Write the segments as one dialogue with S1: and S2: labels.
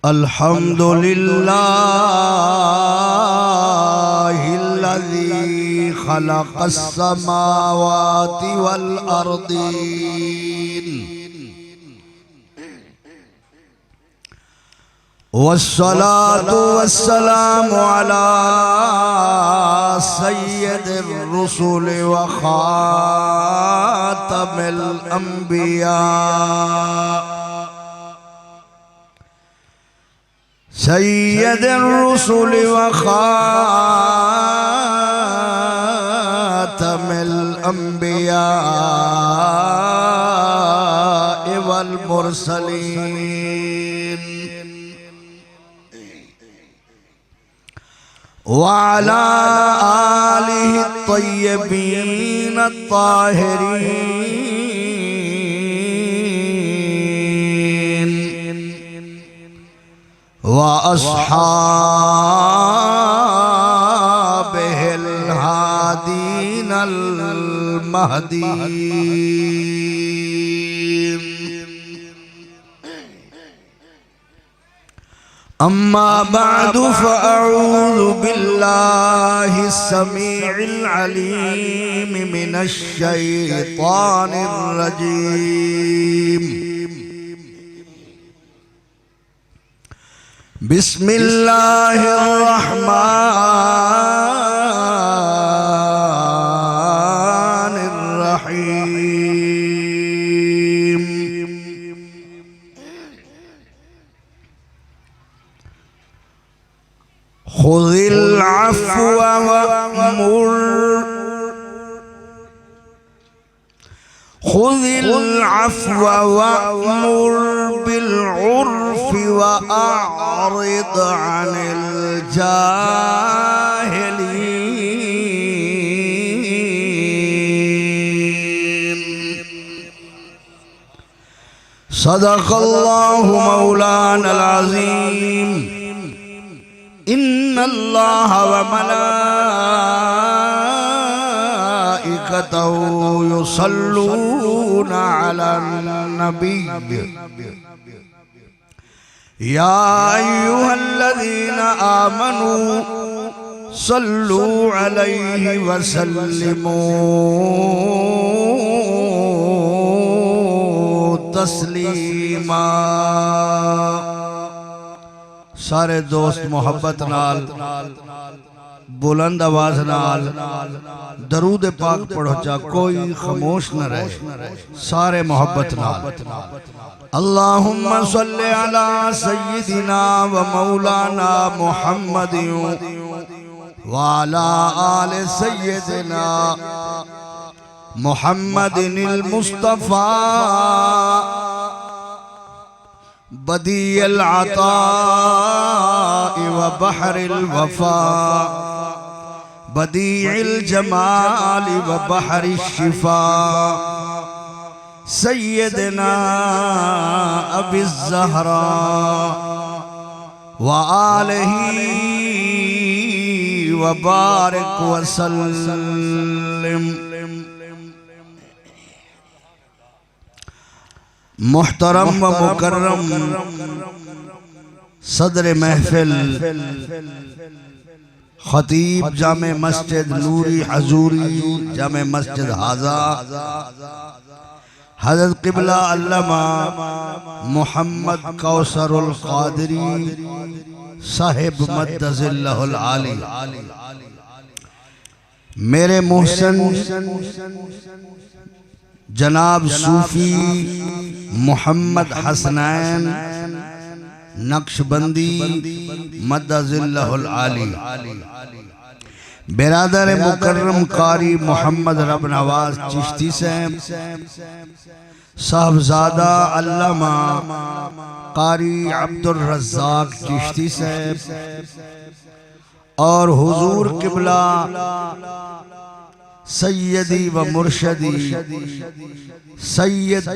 S1: अल्हम्दुलिल्लाहिल्लज़ी खलक़स्समावाति वल अर्दीन वस्सलातु वस्सलामु अला सय्यिदिर रुसुल व खातमिल अंबिया सय्यिदिर रुसुल व खातमिल अंबिया वल मुरसलीन वाला आलिहि तय्यबीन ताहिरीन व अस्हाबिहिल हादीनल महदीन। अम्मा बअदु फ़अऊज़ु बिल्लाहि समीइल अलीम मिनश शैतानिर रजीम। बिस्मिल्लाहिर रहमानिर रहीम। खुज़िल अफ़्व वअमुर खुज़िल अफ़्व वअमुर बिल उर्फ़ि वअअरिद अनिल जाहिलीन। सदक़ल्लाहु मौलानल अज़ीम। इन्नल्लाह व मलाइकतहु युसल्लूना अलन नबी या अय्युहल्लज़ीना आमनू सल्लू अलैहि व सल्लिमू तस्लीमा। सारे दोस्त मोहब्बत नाल बुलंद आवाज नाल दरूद पाक पढ़ो, चा कोई खामोश न रहे, सारे मोहब्बत नाल। अल्लाहुम्मा सल्लि अला सय्यिदिना व मौलाना मुहम्मदिन व अला आलि सय्यिदिना मुहम्मदिनिल मुस्तफा बदीअल अताइ व बहरिल वफा बदीइल जमाल व बहरिश शिफा सय्यदना अबिज़ ज़हरा व आलिही व बारिक व सल्लिम। मुहतरम व मुकर्रम सदर महफिल खतीब जामे मस्जिद नूरी हजूरी जामे मस्जिद हाजा हज़रत क़िबला अल्लामा मोहम्मद कौसरुल क़ादिरी साहिब मद्दज़िल्लहुल आली, मेरे मोहसिन जनाब सूफी मोहम्मद हसनैन नक्शबंदी मद्दज़िल्लहुल आली, बिरादर मुकर्रम कारी मोहम्मद रब नवाज चिश्ती साहबजादा अल्लामा कारी अब्दुल रज़्ज़ाक चिश्ती साहब और हुजूर क़िबला सैयदी व मुर्शदी सैयद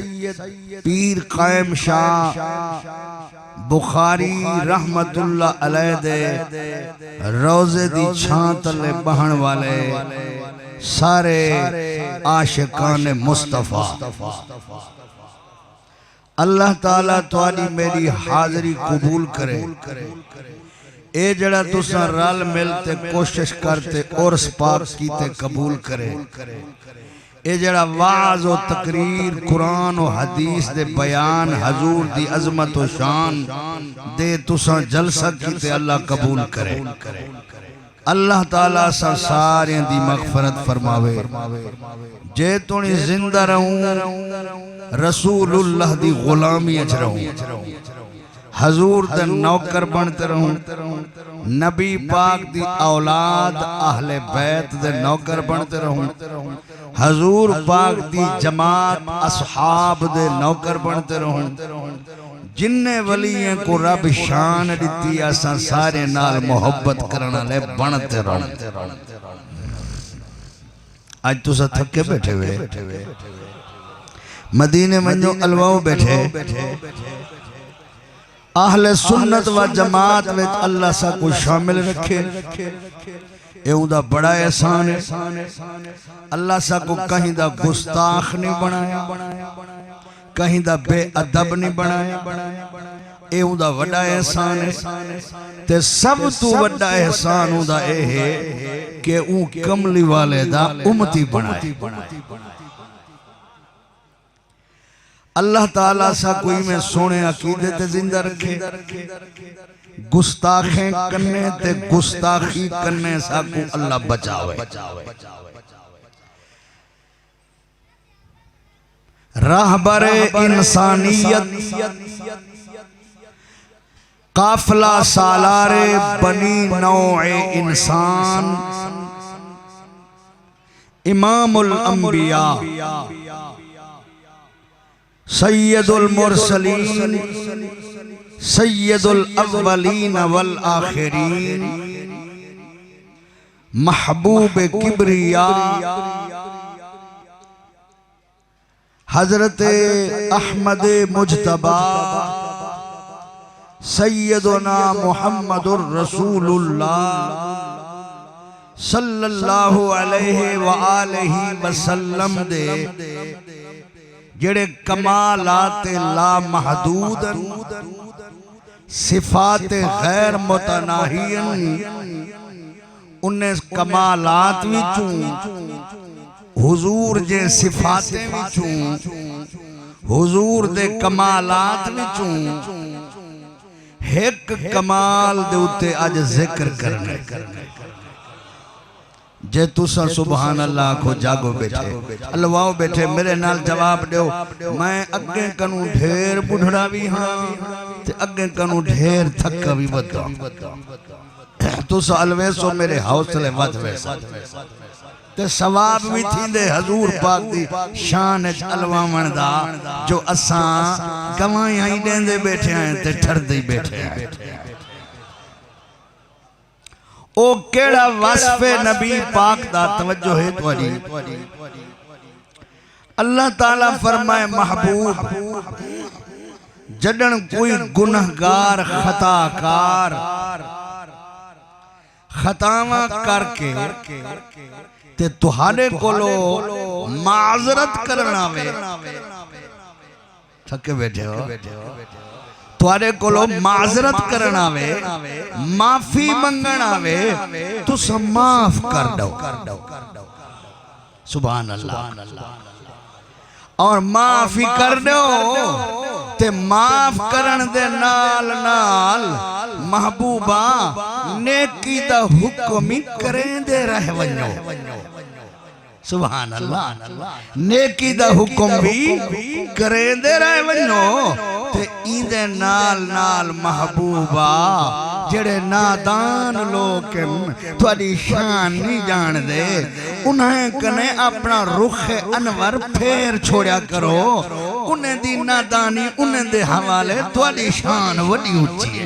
S1: पीर कायम शाह बुखारी रहमतुल्लाह अलैह दे रोज़े दी छां तले बहन वाले सारे आशिकान मुस्तफ़ा अल्लाह ताला तुहाडी मेरी हाज़री कबूल करे। ए जड़ा तुसा रल मिलते कोशिश करते उर्स पाक कीते कबूल करे। ए जड़ा वाज और तकरीर कुरान और हदीस दे बयान हजूर दी अजमत और शान दे तुसा जलसा कीते अल्लाह कबूल करे। अल्लाह ताला सा सारे दी मगफरत फरमावे। जे तुनी जिंदा रहूं रसूलुल्लाह दी गुलामी अच रहूं, हजूर दे नौकर बनते रहूं, नबी पाक दी औलाद अहले बैत दे नौकर बनते रहूं, हजूर पाक दी जमात असहाब दे नौकर बनते रहूं। जिन्ने वलियों को रब शान दी असा सारे नाल मोहब्बत करने वाले बनते रहूं। आज तुसा थके बैठे हुए मदीने मंजो अलवाओ बैठे, आहले सुन्नत व जमात में अल्लाह सा को शामिल रखे। ये उदा बड़ा एहसान है। अल्लाह सा को कहीं दा गुस्ताख नहीं बनाया, कहीं दा बेअदब नहीं बनाया। ये उदा बड़ा एहसान है। ते सब तू बड़ा एहसान उदा ए है कि ऊ कमली वाले दा उम्मती बनाए। अल्लाह ताला सा कोई में सोने अकीदे ते जिंदा रखे, गुस्ताखें करने ते गुस्ताखी करने सा को अल्लाह बचावे। राहबरे इंसानियत काफिला सालारे बनी नौए इंसान इमामुल अंबिया सैयदुल मुरसलीन सैयदुल अव्वलीन वल आखिरीन महबूब किब्रिया हजरत अहमद मुज्तबा सैयदुना मुहम्मदुर रसूलुल्लाह सल्लल्लाहु अलैहि व आलिहि वसल्लम दे जेड़े कमालात ला महदूद सिफात गैर मुतनाहियन उन्हें कमालात विचों हुजूर जे सिफाते विचों हुजूर दे कमालात विचों एक कमाल दे उते अज जिक्र करने। जे तुसा सुभान अल्लाह को जागो बैठे अलवाओ बैठे मेरे नाल जवाब दो। मैं अगे कनू ढेर बुढ़ड़ा भी हाँ ते अगे कनू ढेर थका भी बदा। तुसा अलवेसो मेरे हौसले वध वैसा ते सवाब भी थींदे हजूर पाक दी शान च अलवावण दा जो असां गवाहियां ही देंदे बैठे हैं ते ठरदे ही बैठे हैं। ओ केड़ा वस्फे नबी पाक दा तवज्जो है तुहाडी। अल्लाह ताला फरमाए महबूब जडन कोई गुनहगार खताकार खतावा करके ते तुहाडे कोलो माजरत करना वे थके बैठे हो तुहाडे कोलो माजरत करना वे माफी मंगना वे तुस माफ कर दो। सुभान अल्लाह। और माफी कर दो ते माफ करन दे नाल नाल महबूबा नेकी दा हुक्म ही करेंदे रह वञो। सुभान अल्लाह। नेकी दा हुक्म भी करेंदे रह वञो ते इंदे नाल नाल महबूबा जेड़े नादान लोग तुहाडी शान नहीं जान दे उन्हें कने अपना रुख अनवर फेर छोड़या करो। उन्हें दी नादानी उन्हें दे हवाले तुहाडी शान वडी ऊंची है।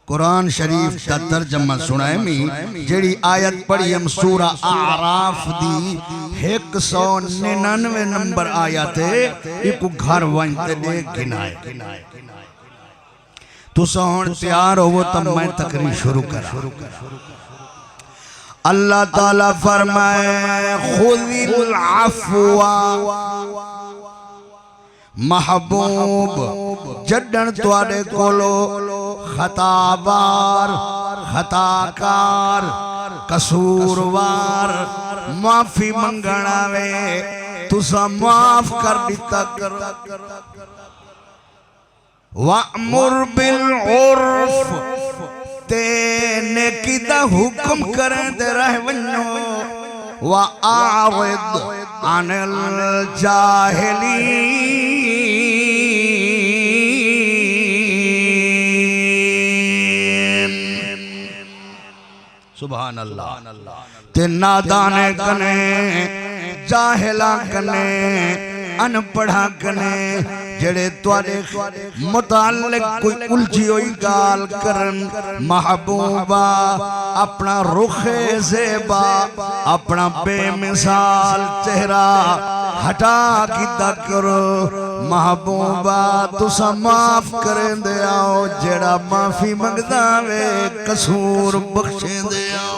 S1: कुरान शरीफ का तर्जमा सुनाए मी जेड़ी आयत पढ़ी हम सूरा आराफ दी 199 नंबर आयत है एक घर वंते दे गिनाए। तुसा हुण तैयार होवो तो मैं तकरीर शुरू करा। अल्लाह ताला फरमाए खुदिल अफ़्वा महबूब जडन तुआडे कोलो खताबार खताकार कसूरवार माफी मंगना वे तुसा माफ कर दिता करो वअमुर बिल उर्फ ते नेकी दा हुक्म करें दे रह वन्नो व आरिद अनिल जाहिलीन सुभान अल्लाह ते नादाने कने जाहिला कने अनपढ़ा कने जेड़े तुआडे मुतालिक कोई उलझी हुई गाल करन महबूबा अपना रुखे ज़ेबा अपना बेमिसाल चेहरा हटा किदा करो महबूबा तुसा माफ करें दे आओ जेड़ा माफी मंगदा वे कसूर बख्शे दे आओ।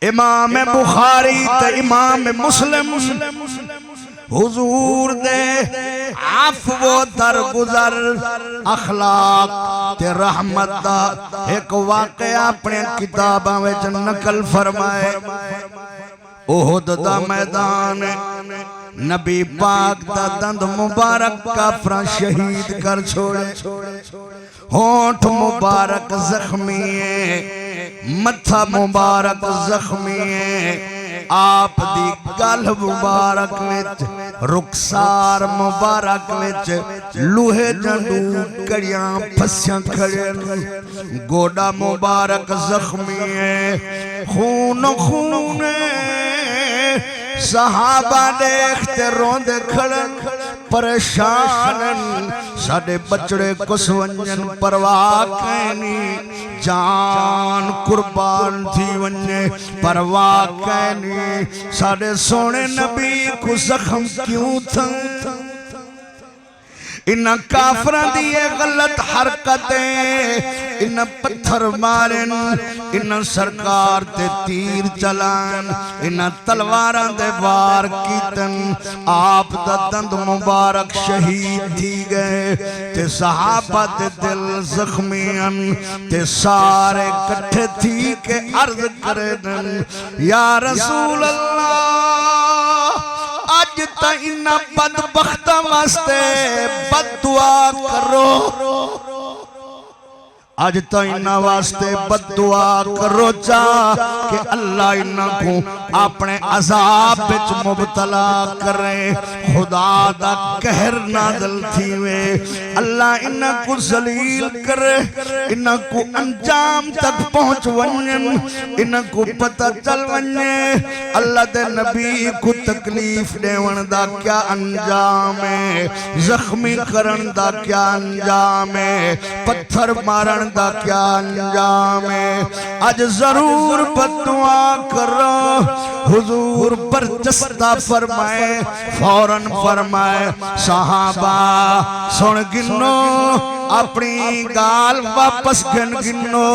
S1: इमाम बुखारी ते इमाम मुस्लिम हुजूर दे आफ़्व दरगुजर अखलाक ते रहमत दा एक वाक़या अपने किताबां विच नकल फरमाए। ओहद दा मैदान नबी पाक दा दंद मुबारक काफरा शहीद कर छोड़े होंठ मुबारक जख्मी है मथा मुबारक जख्मी है आप दी गल मुबारक विच रुखसार मुबारक विच लोहे जंडू कड़ियां फसियां खड़े गोडा मुबारक जख्मी है खून खून सहाबा देखते रोंदे खड़न परेशान साडे बचड़े कुछ वंजन परवाह कैनी जान कुर्बान थी वने परवाह कैनी साडे सोने नबी को जख्म क्यों था इन काफरा दी गलत हरकतें इन पत्थर मारन इन सरकार ते तीर चलान इन तलवारां दे वार कीतन आप दा दंद मुबारक शहीद थी गए ते सहाबा दे दिल जख्मीन ते सारे इकट्ठे थी के अर्ज करेन या रसूल अल्लाह आज इन्ना बदबख्ता वास्ते बददुआ करो आज तो इन्ना वास्ते बददुआ करो जा कि अल्लाह इन्ना को अपने अजाब विच मुबतला करे खुदा दा कहर नाज़िल थीवे अल्लाह इन्ना को जलील करे इन्ना को अंजाम तक पहुंच वञन इन्ना को पता चल वञे अल्लाह दे नबी को तकलीफ देवन दा क्या अंजाम है जख्मी करन दा क्या अंजाम है पत्थर मारन दा क्या अंजाम है आज जरूर बददुआ करो हुजूर बरजस्ता फरमाए फौरन फरमाए सहाबा सुन गिनो अपनी गाल वापस गिनो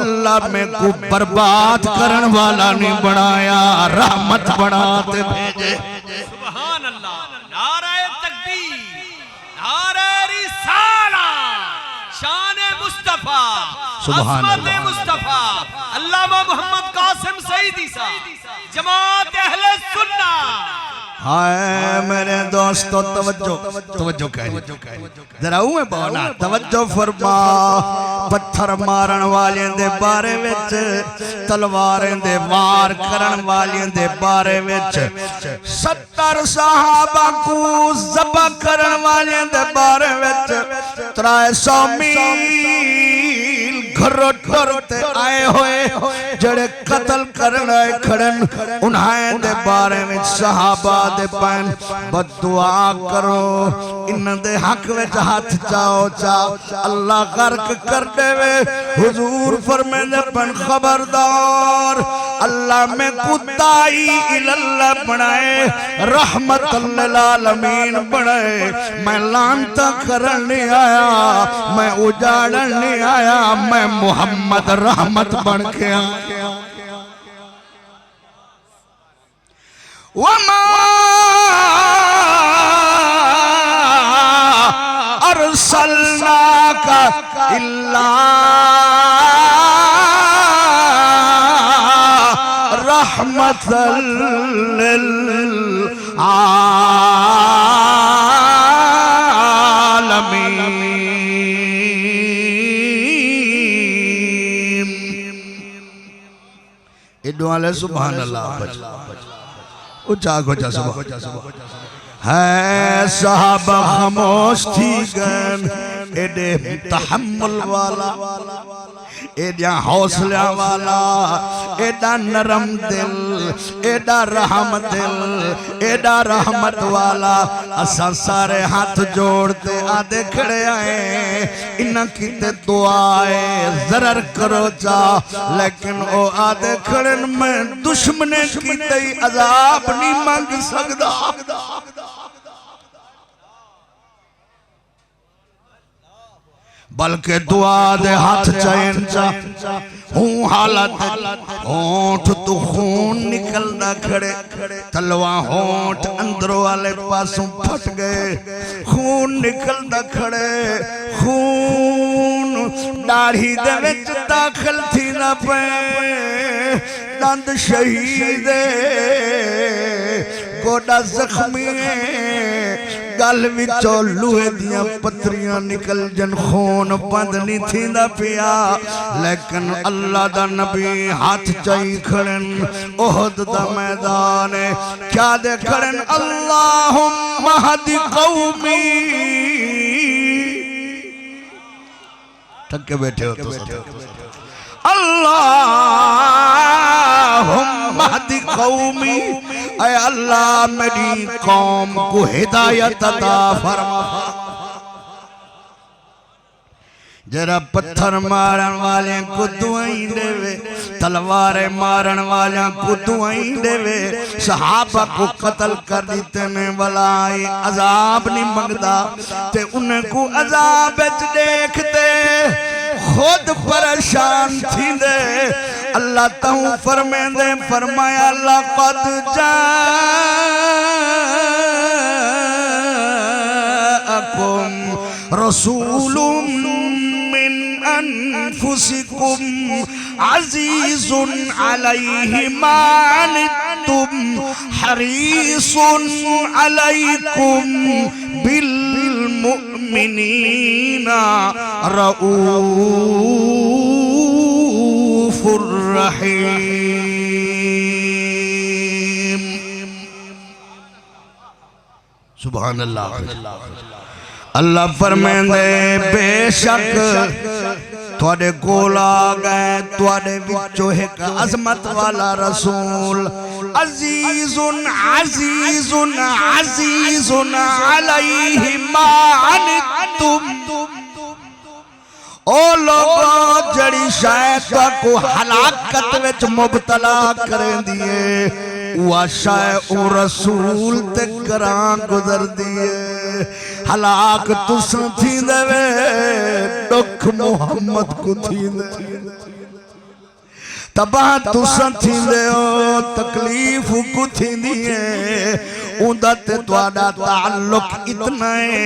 S1: अल्लाह में को बर्बाद करन वाला नहीं बनाया रहमत बनाते भेजे
S2: सुभान अल्लाह नारे तकबीर नारे रिसाला शान मुस्तफा
S1: सुभान
S2: अज़मत मुस्तफा अल्लामा मोहम्मद कासिम सईदी साहब जमात अहले सुन्ना
S1: हाय मेरे दोस्तों तवज्जो तवज्जो कह जरा उए बोला तवज्जो फरमा पत्थर मारन वाले दे बारे विच तलवारें दे वार करन वाले दे बारे विच 70 सहाबा को ज़बह करन वाले दे बारे विच 300 मील घरों घरों आए हुए जड़े कत्ल करन आए खड़न उन्हें दे बारे में सहाबा दे पैन बददुआ करो इन दे हक विच हाथ चाओ चाओ अल्लाह गर्क कर देवे हुजूर फरमाते पन खबरदार अल्लाह में कुताई इल्लल्लाह बनाए रहमतुल लिल आलमीन बनाए मैं लानता करन नहीं आया मैं उजाड़न नहीं आया मैं मुहम्मद रहमत बन के आया। वमा अरसलनाका इल्ला रहमतल लिल आलमीन। इडवाले सुभान अल्लाह ऊंचा गोचा सुभान है। साहबा खामोश थी गन एडे तहम्मुल वाला एडा हौसला वाला एडा नरम दिल एडा रहमत वाला। असा सारे हाथ जोड़ते आदे खड़े आए इन्ना कीते दुआए जरर करो चा, लेकिन ओ आदे खड़े मैं दुश्मने कीते अजाब नहीं मंग सकदा। बल्कि दुआ दे हाथ चैन चा हूँ हालत होंठ तो खून निकलदा खड़े। तलवा होंठ अंदरों वाले पासों फट गए, खून निकलदा खड़े। खून दाढ़ी दे विच दाखिल थी ना पे, दंद शहीद गोडा जख्मी गल विचों लूहे दियां पत्रियां निकल जन, खून बंद नहीं थींदा पिया। लेकिन अल्लाह दा नबी हाथ चाई खड़न ओहद दा मैदान क्या दे खड़न। अल्लाहुम्मा हदी कौमी थके बैठे हो तो अल्लाहुम्मा हदी कौमी, ऐ अल्लाह मेरी कौम को हिदायत अता फरमा। जरा पत्थर मारन वाले को दुआई देवे, तलवारें मारन वाले को दुआई देवे। सहाबा को कत्ल कर दीते ने बलाई अजाब नहीं मंगदा ते उनको अजाब विच देखते खुद परेशान थी दे। अल्लाह तहु फरमेंदे फरमाया लक़द जाअकुम रसूलुम मिन अनफुसिकुम अज़ीज़ुन अलैहि मा अनित्तुम हरीसुन अलैकुम बिल मुमिनीना रऊफुर रहीम। सुभान अल्लाह। अल्लाह फरमांदे बेशक तुहाडे कोल आ गए तुहाडे विचों एक अजमत वाला रसूल। अजीजुन अजीजुन अजीजुन अलैहि मा अनित्तुम। ओ लोगों जड़ी शायद को हलाकत विच मुबतला करें दिए वह शायद ओ रसूल ते करा गुजर दिए। हलाक तुस थी देवे दुख मुहम्मद को थी दे, तबाह तुस थी दे तकलीफ को थी दिए। उंदा ते तुहाडा ताल्लुक इतना है,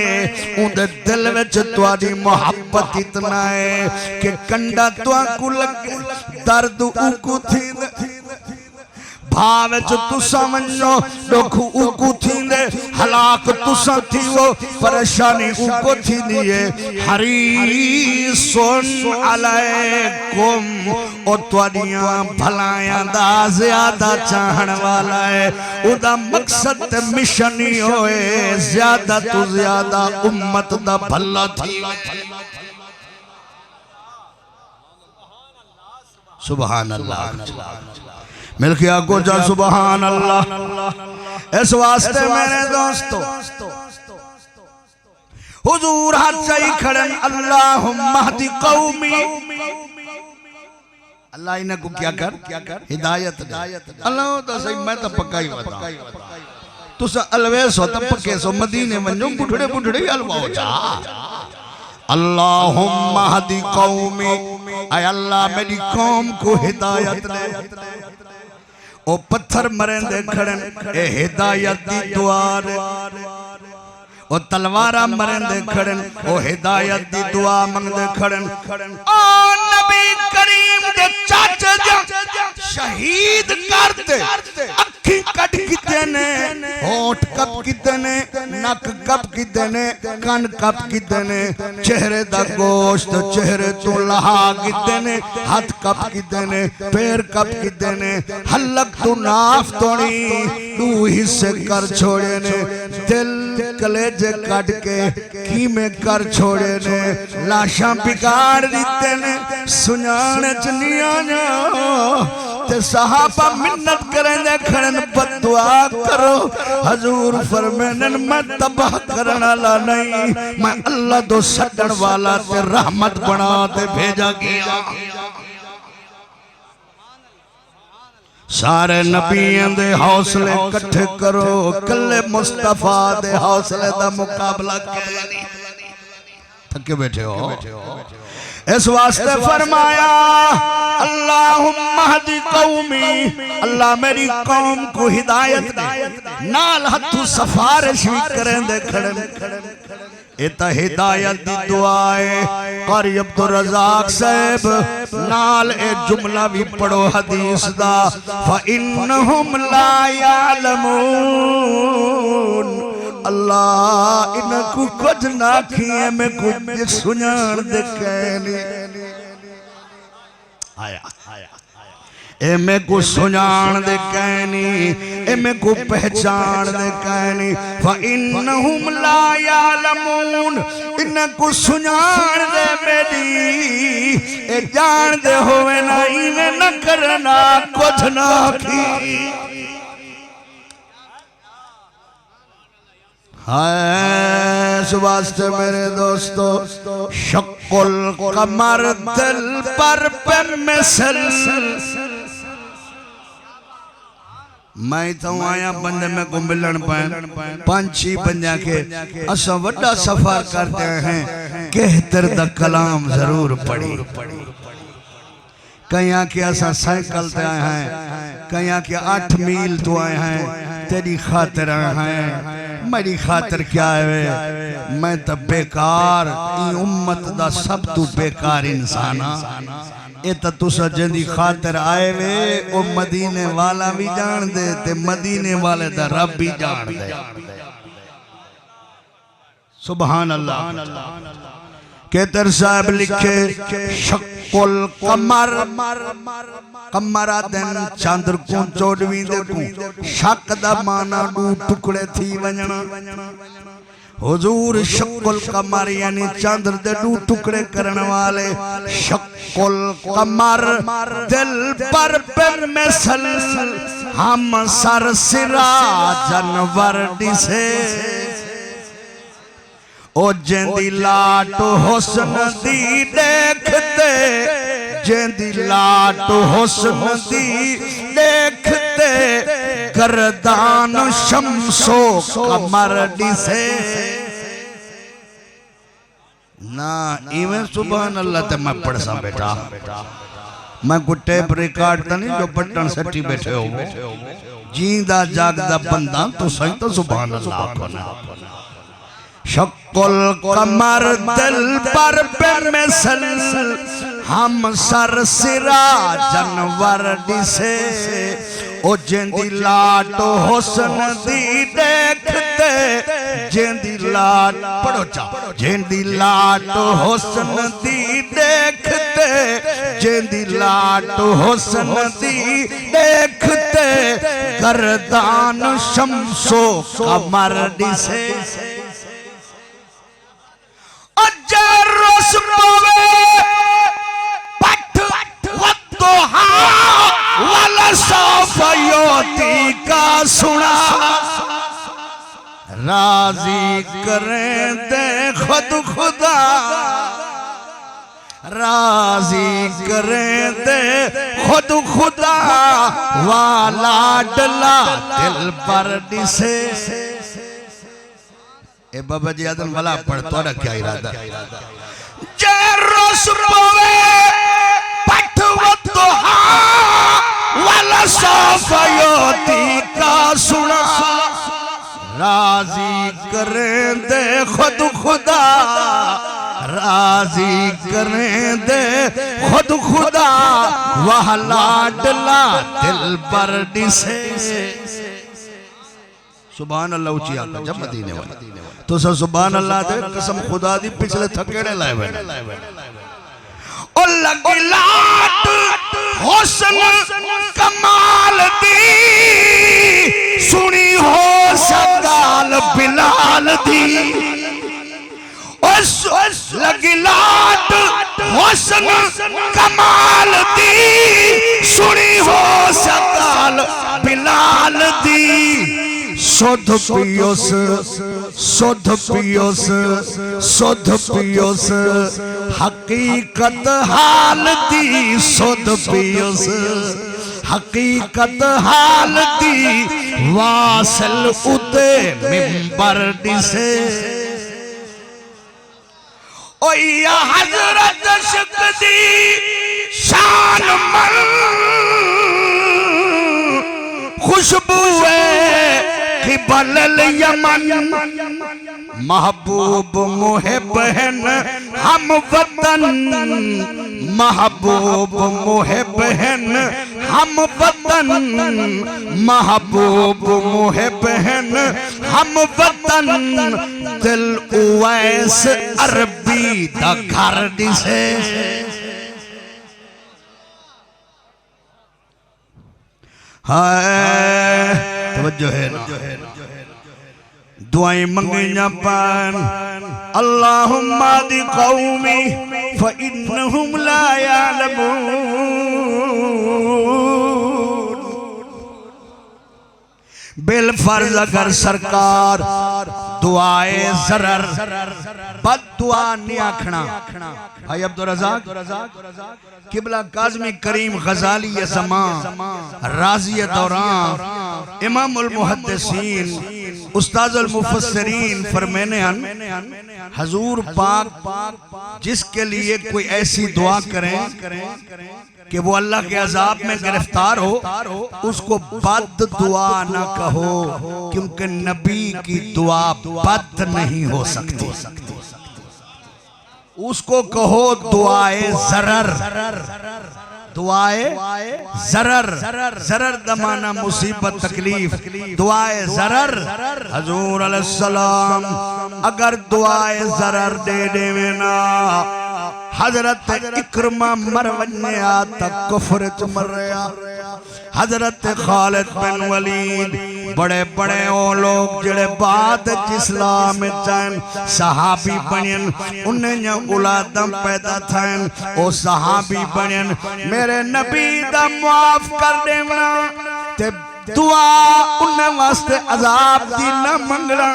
S1: उंदे दिल विच तुहाडी मोहब्बत इतना है कि कंडा तुहाकू लगे दर्द उको थी दे। भाव तुसा मनो दुख उको थींदे, हलाक तुसा थी वो परेशानी उको थी दिए। हरीसुन अलैकुम ओ तुहाडियां भलायां दा ज्यादा चाहण वाला है। उदा मकसद ते मिशन ही होए ज्यादा तो ज्यादा उम्मत दा भला थी। सुभान अल्लाह। मिलके आगो जा सुभान अल्लाह। इस वास्ते मेरे दोस्तों हुजूर हाथ चाई खड़न अल्लाहुम्मा हदी कौमी। अल्लाह इन्हें को क्या कर हिदायत अल्लाह तो सही। मैं तो पक्का ही बता तुस अलवेस हो तो पक्के सो मदीने वंजो बुढ़ड़े बुढ़ड़े अलवाओ जा। अल्लाहुम्मा हदी कौमी आय अल्लाह मेरी कौम को हिदायत दे। ओ पत्थर मरेंदे खड़न ए हिदायत दी दुआ दे। ओ तलवारा मरेंदे खड़न ओ हिदायत दी दुआ मंगदे खड़न। ओ नबी करीम दे चाचा शहीद करते अखी कट किते ने, होठ कप किते ने, नक कप किते ने, कान कप किते ने, चेहरे दा गोश्त चेहरे तो लहा किते ने, हाथ कप किते ने, पैर कप किते ने, हलक तू नाफ तोड़ी तू हिस्से कर छोड़े ने, दिल कलेजे काट के कीमे कर छोड़े ने, लाशा बिगाड़ दीते ने, सुनाने च नहीं आना। ते सहाबा मिन्नत करेंदे खड़न बदुआ करो। हजूर फरमानन मैं तबाह करने वाला नहीं, मैं अल्लाह तो सदन वाला ते रहमत बना ते भेजा गया। सारे नबियों दे हौसले इकट्ठे करो, कल्ले मुस्तफा दे हौसले दा मुकाबला कैनी। थके बैठे हो इस वास्ते फरमाया अल्लाहुम्मा हदी कौमी, अल्लाह मेरी कौम को हिदायत दे। नाल हथू सफारिश भी करेंदे खड़न इता हिदायत दी दुआ है। कारी अब्दुल रज़ाक साहब नाल ए जुमला भी पढ़ो हदीस दा। फ इन्नहुम ला यालमून, अल्लाह इनको कुछ ना किए में कुछ सुनान दे कहनी आया ए में को सुनान दे कहनी, ए में को पहचान दे कहनी। फ इन्नहुम ला यालमून, इनको सुनान दे मेरी ए जान दे होवे ना इने न करना कुछ ना की। इस वास्ते मेरे दोस्तों शक्कुल कमर दिल पर पे मिसल, मैं तो आया बंदे में को मिलन पाए पंछी बंजा के असा बड़ा सफर करते हैं कहतर दा कलाम जरूर पढ़ी। कहीं के असा साइकिल ते आए हैं, कहीं के 8 मील तो आए हैं, तेरी खातिर आए हैं। मेरी खातिर क्या है, मैं तो बेकार उम्मत दा सब तू बेकार इंसान ए तो तुसा जिंदी खातिर आए वे ओ मदीने वाला भी जान दे ते मदीने वाले दा रब भी जान दे। सुभान अल्लाह। केतर साहब लिखे शक्कुल कमर, कमरा दिन चंद्र को 24 दे को शक दा माना दू टुकड़े थी वजना। हुजूर शक्कुल कमर यानी चंद्र दे दू टुकड़े करने वाले। शक्कुल कमर दिल पर पे मिसल, हम सर सिरा जानवर दिसे। ओ जेंदी लाट हुस्न दी देखते, जेंदी लाट हुस्न दी देखते, गर्दान शम्सो कमर दिसे ना। इवें सुभान अल्लाह ते मैं पढ़ सा बेटा, मैं को टेप रिकॉर्ड तो नहीं जो बटन सट्टी बैठे हो जींदा जागदा बंदा तो सही तो सुभान अल्लाह को ना। शक्कुल कमर दिल पर पे मिसल, हम सर सिरा जानवर दिसे। ओ जेंदी लाट हुस्न दी देखते, जेंदी लाट पढ़ो चा, जेंदी लाट हुस्न दी देखते, जेंदी लाट हुस्न दी देखते, गर्दान शम्सो कमर दिसे। का सुना राजी करें दे खुद खुदा, राजी करें दे खुद खुदा, वाला डला दिल पर दिसे। ए बाबा जी आदम वाला पढ़ तो क्या इरादा। जय रोश पवे दुहा वाला सफयोती का सुना राजी करें दे खुद खुदा राजी करें दे खुद खुदा वह लाडला दिल पर दिसे सुभान अल्लाह ऊंची आका जब मदीने वाला तो सब सुभान अल्लाह दे कसम खुदा दी पिछले थकेड़े लाए हुए ओ लगी लाट हुस्न कमाल दी सुनी हो सगाल बिलाल दी लगी लाट हुस्न कमाल दी सुनी हो सगाल बिलाल दी सुध पियोस हकीकत हाल दी सुध पियोस हकीकत हाल दी वासल उते मिंबर दिसे ओ या हजरत शिक दी शान मन खुशबू बलल यमन महबूब मुहिब हैं हम वतन महबूब मुहिब हैं हम वतन महबूब मुहिब हैं हम वतन दिल उवैस अरबी दा घर दिसे हाय तवज्जो है ना दुआएं मंगियां पान अल्लाहुम्मा दी कौमी फइन्नहुम ला यालमून बिल फर्ज अगर सरकार दुआए जरर बद दुआ नहीं आखना भाई अब्दुल रज़ाक किबला काज़मी करीम गज़ाली समा राज़ी दौरान इमामुल मुहद्दिसीन उस्ताजुल मुफस्सिरीन फरमाने हजूर पाक जिसके लिए कोई ऐसी दुआ करें कि वो अल्लाह के अजाब में गिरफ्तार हो उसको बद दुआ ना कहो क्योंकि नबी की दुआ बद नहीं हो सकती उसको कहो दुआए जरर दुआए जरर जरर दमाना मुसीबत तकलीफ दुआए जरर हजूर अलैहिस्सलाम अगर दुआए जरर दे देवे ना हजरत इकरमा मरवने तक कुफर च मर रहा हजरत खालिद बिन वलीद बड़े बड़े ओ लोग जड़े बाद इस्लाम चैन सहाबी बनन उन्हें औलादां पैदा थन ओ सहाबी बनन मेरे नबी दा माफ कर देवना ते दुआ उन्हें वास्ते अजाब दी न मंगना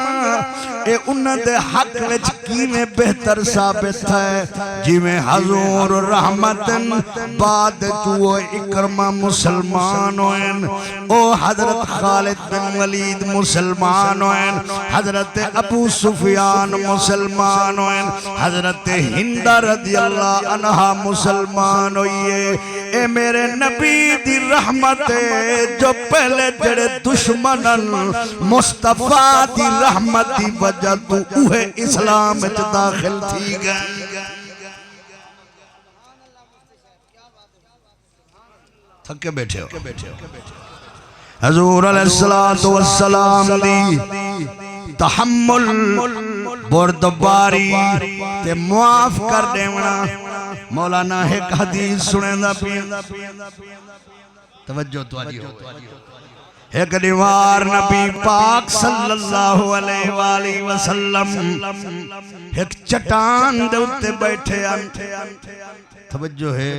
S1: ए उन्हें दे हक विच कीवें बेहतर साबित है जिवें हजूर रहमतन बाद चुओ इकरमा मुसलमान होएन ओ हजरत खालिद बिन वलीद मुसलमान होएन हजरत अबू सुफियान मुसलमान होएन हजरत हिंदा रज़ियल्लाहु अन्हा मुसलमान होइए ए मेरे नबी दी रहमत जो पहले जड़े दुश्मनन मुस्तफा दी रहमत दी वजह तू उहे इस्लाम में दाखिल थी गए थके बैठे हो हजूर अलैहिस्सलातु वस्सलाम दी तहम्मुल बुर्दबारी ते माफ कर देवना मौलाना एक हदीस सुनेंदा पिया तवज्जो तुआरी हो एक दीवार नबी पाक सल्लल्लाहु अलैहि वसल्लम एक चट्टान दे उत्ते बैठे तवज्जो है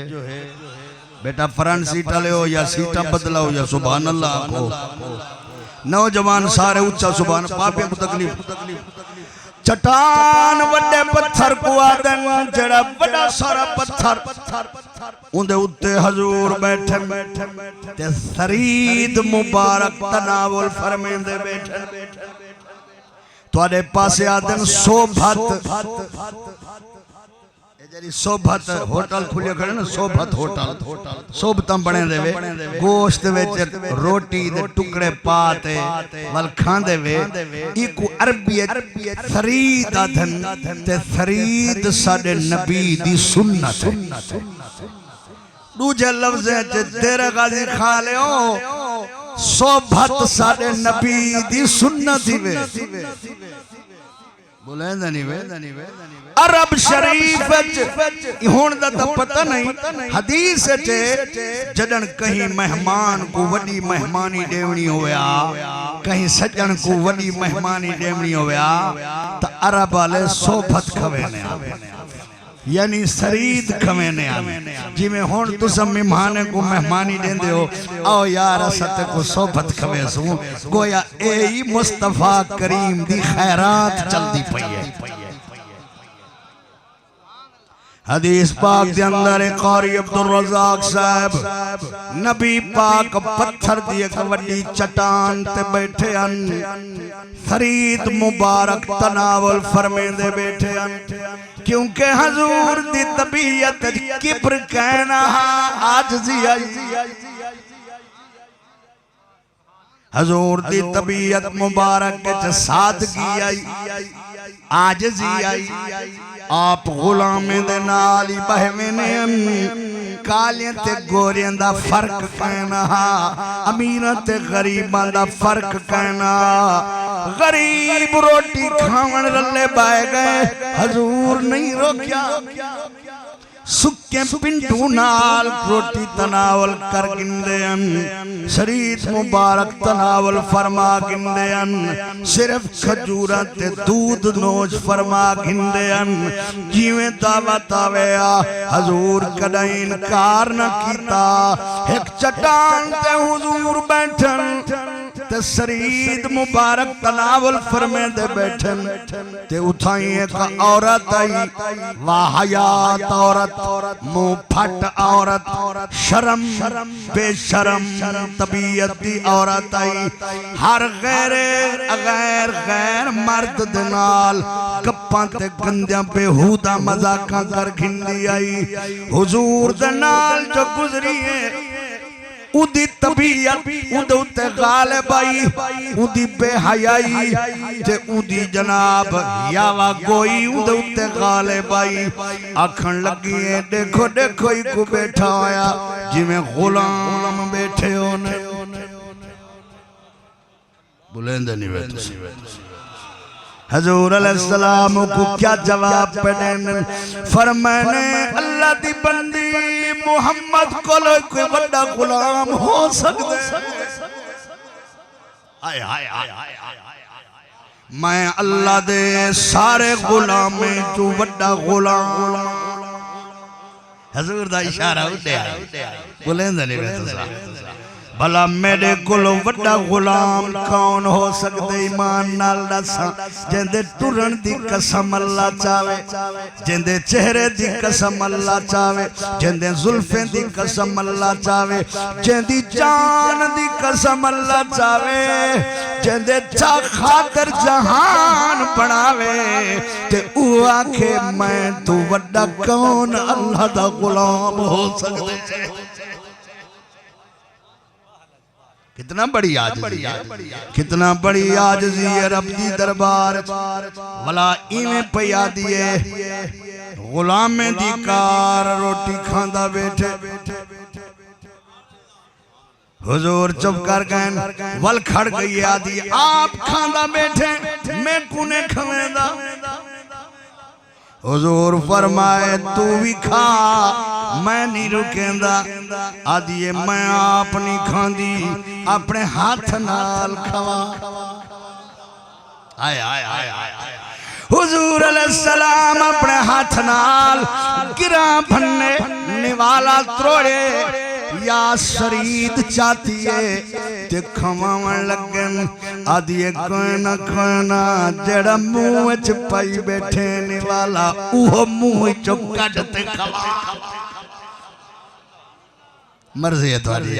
S1: बेटा फ्रंट सीट ले हो या सीटा बदलाओ या सुभान अल्लाह को नौजवान सारे उच्चा सुभान पापे को तकलीफ चट्टान बड़े पत्थर को आदन जड़ा बड़ा सारा पत्थर उंदे उत्ते हजूर बैठे ते शरीद मुबारक तनावुल फरमेंदे बैठे तुहाडे पासे आदन सोभत सोभत होटल खुले खड़े ना सोभत होटल सोभतम बने देवे गोश्त विच रोटी दे टुकड़े पाते वल खांदे वे इको अरबी थरीद आधन ते थरीद साडे नबी दी सुन्नत दूजे लफ्ज़ तेरे गाजी खा लियो सोभत साडे नबी दी सुन्नत ही वे बोले नहीं वे अरब शरीफ हुन दा तो पता नहीं हदीस चे जदन कहीं मेहमान को वडी मेहमानी देवनी होया कहीं सज्जन को वडी मेहमानी देवनी होया तो अरब वाले सोभत खवेने यानी शरीद खवेने जिमें हुन तुम मेहमान को मेहमानी देंदे हो आओ यार असत को सोभत खवेसू गोया ए ही मुस्तफा करीम दी खैरात चलदी पई है हदीस पाक के अंदर कारी अब्दुल रज़ाक साहब नबी पाक पत्थर दी एक वड्डी चट्टान ते बैठे हन फरीद मुबारक तनावल फरमेंदे बैठे हन क्योंकि हजूर दी तबीयत किब्र कहना आजजी आई हजूर दी तबीयत मुबारक च सादगी आई आजजी आई आप गुलामे दे नाल ही बहवे ने कालियां ते गोरियां दा फर्क कहना अमीरां ते गरीबां दा फर्क कहना गरीब रोटी खावन रले बाए गए हजूर नहीं रोकिया सुक्के पिंडू नाल रोटी तनावल कर गिंदे शरीर मुबारक तनावल फरमा गिंदे सिर्फ खजूरा ते दूध नोच फरमा गिंदे जिवें दावत आवे हजूर कदई इनकार न कीता एक चट्टान ते हुजूर बैठन ते शरीर मुबारक तनावल फरमे दे बैठन ते उठाई एक औरत आई वाहयात औरत मुंह फट औरत शर्म बेशरम तबीयत दी औरत आई हर गैर मर्द दे नाल कप्पां ते गंदियां बेहूदा मजाकां कर खिंदी आई हुजूर दे नाल जो गुजरी है उदी तबीयत उदे उत्ते गालिब आई उदी बेहयाई ते उदी जनाब यावा गोई उदे उत्ते गालिब आई आखन लगी है देखो देखो ही को बैठा होया जिवें गुलाम बैठे होने बुलंद नहीं बैठे हजूर अलैहिस्सलाम को क्या जवाब पढ़ने फरमाने अल्लाह दी बंदी मुहम्मद को कोई बड़ा गुलाम हो सकता है मैं अल्लाह दे सारे गुलाम में जो बड़ा गुलाम हजूर दा इशारा उठे बुलंद नहीं बैठे भला मेरे कोलो वड्डा गुलाम कौन हो सकते ईमान नाल दसा जिंदे टुरन दी कसम अल्लाह चावे जिंदे चेहरे दी कसम अल्लाह चावे जिंदे जुल्फे दी कसम अल्लाह चावे जिंदी जान दी कसम अल्लाह चावे जिंदे चा खातर जहान बनावे ते ऊ आखे मैं तू वड्डा कौन अल्लाह दा गुलाम हो सकते कितना बड़ी आजिज़ी है कितना बड़ी आजिज़ी है रब दी दरबार भला इवें पिया दिए गुलाम दी कार रोटी खांदा बैठे हुजूर चुप कर गए वल खड़ गई आदि आप खांदा बैठे मैं कुने खवेंदा हुजूर फरमाए तू भी खा मैं नहीं रुकेंदा आदिए मैं आप नहीं खांदी अपने हाथ नाल खवा आय आय आय आय हुजूर अलैहिस्सलाम अपने हाथ नाल गिरा भन्ने निवाला त्रोड़े या शरीद चाहती है ते खवावन लगन आदिए कोना कोना जेड़ा मुंह च पाई बैठे निवाला ओह मुंह चो कट ते खवा मर्जी है तुम्हारी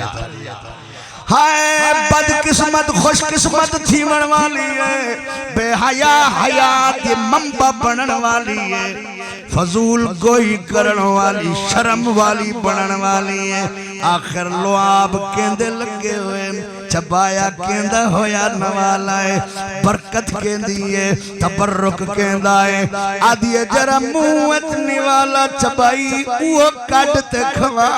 S1: हाय बदकिस्मत खुशकिस्मत थीवन वाली है बेहया हया के मंबा बनन वाली है फजूल गोई करण वाली शर्म वाली बनन वाली है। आखिर लुआब केंदे लगे हुए चबाया केंदा होया नवाला है बरकत केंदी है तबर्रुक केंदा है आदि जरा मुंह निवाला चबाई वो काट ते खवा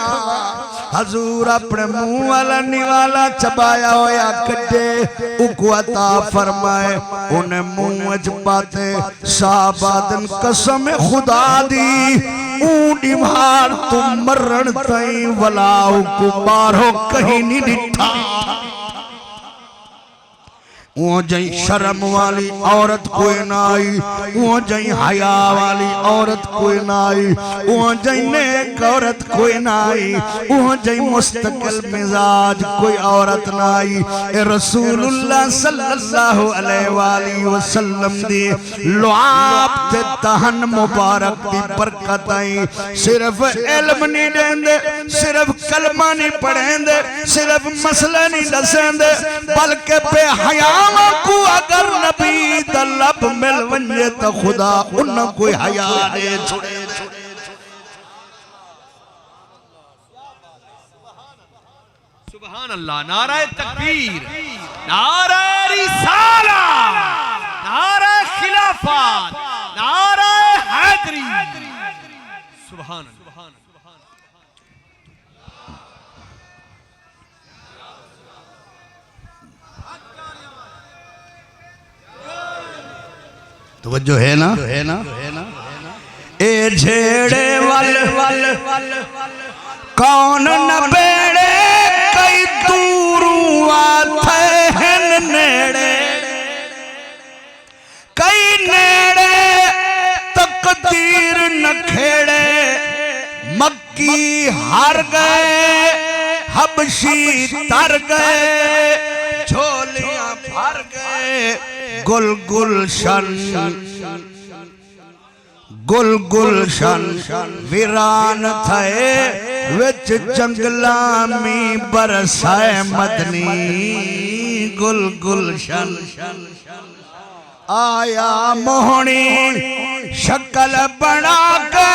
S1: हजूर अपने मुंह वाला निवाला चबाया होया कटे उको अता फरमाए उन्हें मुंह च पाते साबादन कसम खुदा दी ऊंडी मार तुम मरण तई वलाउ को बारो कहीं नहीं दिठा वो जई शर्म वाली औरत कोई ना आई वो जई हया वाली औरत कोई ना आई वो जई नेक औरत कोई ना आई वो जई मुस्तकिल मिजाज कोई औरत ना आई ए रसूलुल्लाह सल्लल्लाहु अलैहि वसल्लम दी लुआब ते तहन मुबारक दी बरकत आई सिर्फ इल्म नहीं देंदे सिर्फ कलमा नहीं पढ़ेंदे सिर्फ मसला नहीं दसेंदे बल्कि बेहया को अगर नबी तलब मिल वंजे तो खुदा उन कोई हया दे छोड़े।
S2: सुभान अल्लाह नाराए तकबीर नाराए रिसाला नाराए खिलाफत नाराए हैदरी सुभान अल्लाह।
S1: तो जो है ना ए झेड़े वल कौन न बेड़े कई दूरू आथे हैं नेड़े कई नेड़े तकदीर न खेड़े मक्की हार गए हबशी तर गए झोलियां भर गए गुल गुलशन वीरान थे विच जंगला मी बरसाए मदनी गुल गुलशन आया मोहनी शक्ल बना के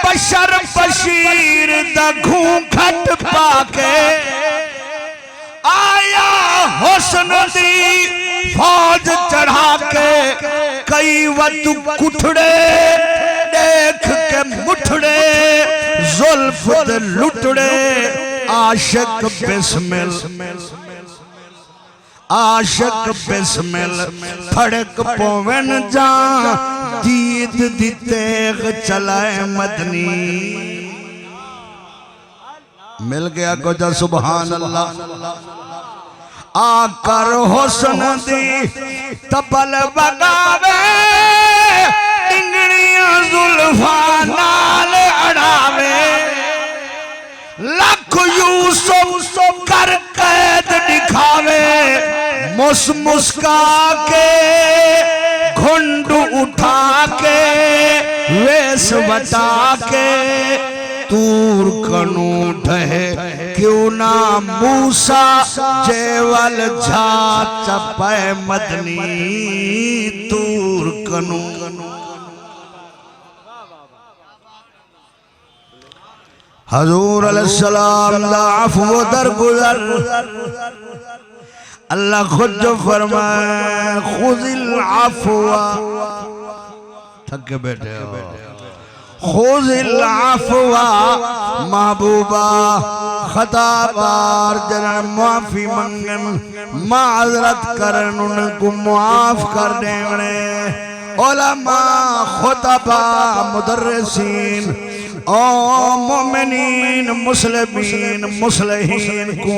S1: बशर बशीर दा घूंघट पाके आया हुस्न दी फौज चढ़ा के कई वतु कुठड़े देख के मुठड़े जुल्फ दे लुटड़े आशिक बिस्मिल फड़क पोवन जा दीद दी तेग चलाए मदनी मिल गया को जा सुभान अल्लाह आकर हुस्न दी तबल बगावे इंगड़ियां जुल्फा नाल अड़ावे लख यूसुफ कर कैद दिखावे मुस्का के घुंड उठा के वेश बटा के तूर कनू ढहे क्यों ना मूसा जेवल झा चपे मदनी तूर कनू हजूर अलैहिस्सलाम दा अफ़्व दरगुज़र अल्लाह खुद जो फरमाए खुज़िल अफ़्व थक बैठे हो खुज़िल अफ़्व महबूबा खताबार जन माफी मंगन माजरत करन उनको माफ कर देवने उलमा खुतबा मुदर्रिसीन ओ मोमिनीन मुस्लिमीन मुस्लिहीन को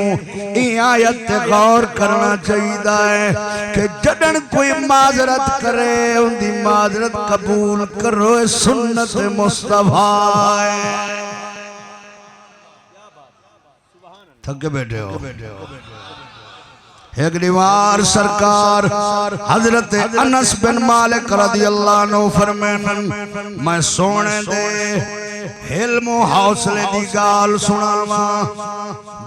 S1: आयत गौर करना चाहिए कि जडन कोई माजरत करे उनकी माजरत कबूल करो सुन्नत मुस्तफा थक बैठे हो एक दीवार सरकार हजरत अनस बिन मालिक रज़ियल्लाहु अन्हु फरमानन मैं सोने दे हिल्म हौसले दी गाल सुनावा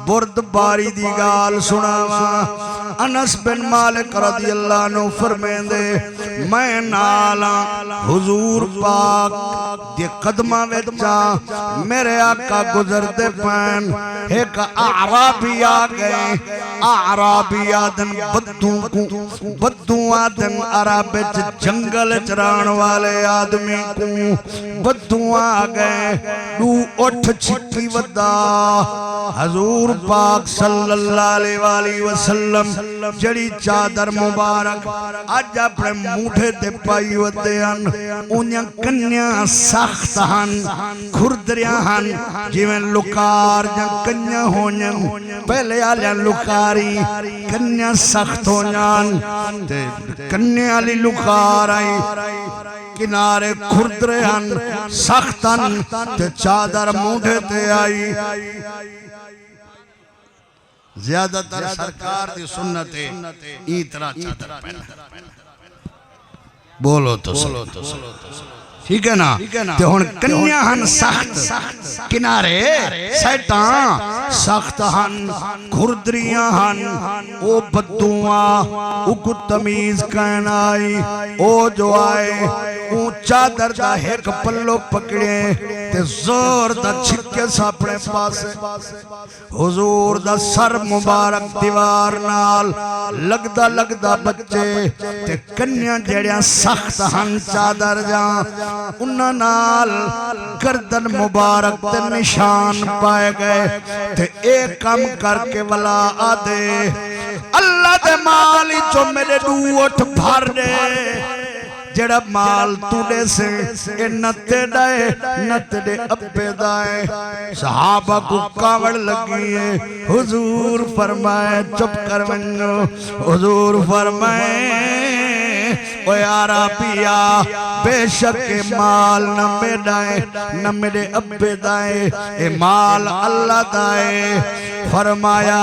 S1: बुर्दबारी दी गाल सुनावा अनस बिन मालिक रज़ी अल्लाह अन्हु फरमांदे मैं नाल हुजूर पाक दे कदमां विच मेरे आका गुजरदे पैन एक आराबी आ गए आराबी आदन बद्दू आदन अरब विच जंगल चराण वाले आदमी को बद्दू आ गए तू उठ छिकी वदा हजूर पाक सल्लल्लाहु अलैहि वसल्लम जड़ी चादर मुबारक अज अपने मूठे ते पाई वदे हन उन्यां कन्या सख्त हन खुरदरियां हन जिवें लुकार जां कन्या होण पहले आलियां लुकारी कन्या सख्त हो जान ते कन्या आली लुकार आई किनारे खुरदरे हन सख्त हन ते चादर मूठे ते आई ज्यादातर सरकार दी सुन्नत ई तरह चादर पहना बोलो तो ठीक है ना ते हुन कन्या हन सख्त किनारे सैटा सख्त हन खुरदरियां हन ओ बद्दुआ उकु तमीज कहन आई ओ जो आए ऊ चादर दा एक पल्लो पकड़े ते जोर दा छिके अपने पासे हुजूर दा सर मुबारक दीवार नाल लगदा लगदा बच्चे ते कन्या जेड़ियां सख्त हन चादर जा उन्हां नाल गर्दन मुबारक ते निशान पाए गए ते एक काम करके वाला आदे अल्लाह दे माल चो मेरे दू उठ भर दे जड़ा माल तूने से ए नते दाए नत दे अब्बे दाए सहाबा को कावड़ लगी है हुजूर फरमाए चुप कर वनो हुजूर फरमाए ओ यारा पिया बेशक माल न मेडाए न मेरे अब्बे दाए ए माल अल्लाह दाए फरमाया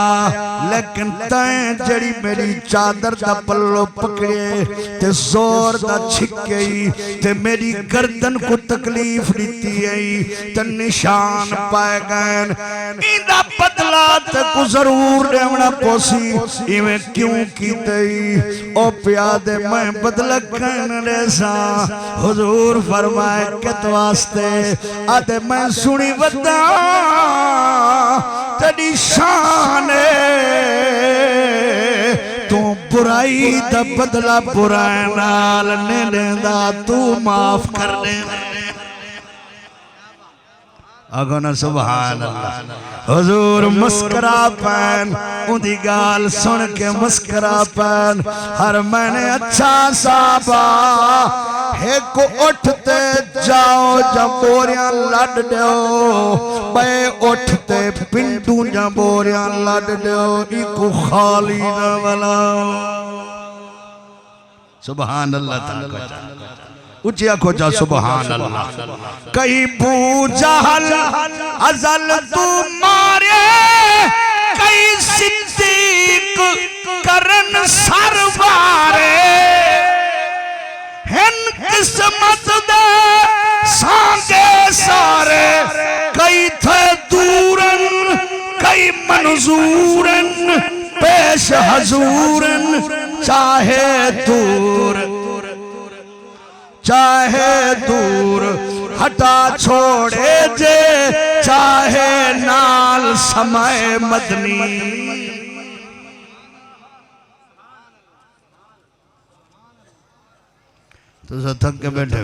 S1: लेकिन तैं जड़ी मेरी चादर दा पल्लो पकड़े ते जोर दा छिके ते मेरी गर्दन को तकलीफ दी आई ते निशान पाए गए इंदा बदला ते को जरूर देवना पोसी इवें क्यों कीते ओ प्यादे मैं बदला कहन दे सा हुजूर फरमाए कित वास्ते आते मैं सुनी वदा तेरी शान तू बुराई दा बदला बुराई नाल ने लेंदा तू माफ कर दे अगोना सुभान अल्लाह हुजूर मुस्करा पैन उदी गाल सुन के मुस्करा पैन हर मैंने अच्छा साबा है को उठते जाओ जबोरियां लड़ दो बे उठते पिंडू जबोरियां लड़ दो इको खाली न वाला सुभान अल्लाह ताला उचिया खोजा सुभान अल्लाह कहीं बूजहल अजल तू मारे कहीं सिद्दीक करन सरवारे हिन किस्मत दे सांगे सारे कई थे दूरन कई मंजूरन पेश हजूरन चाहे दूर हटा छोड़े जे चाहे नाल समय मदनी तो थक के बैठे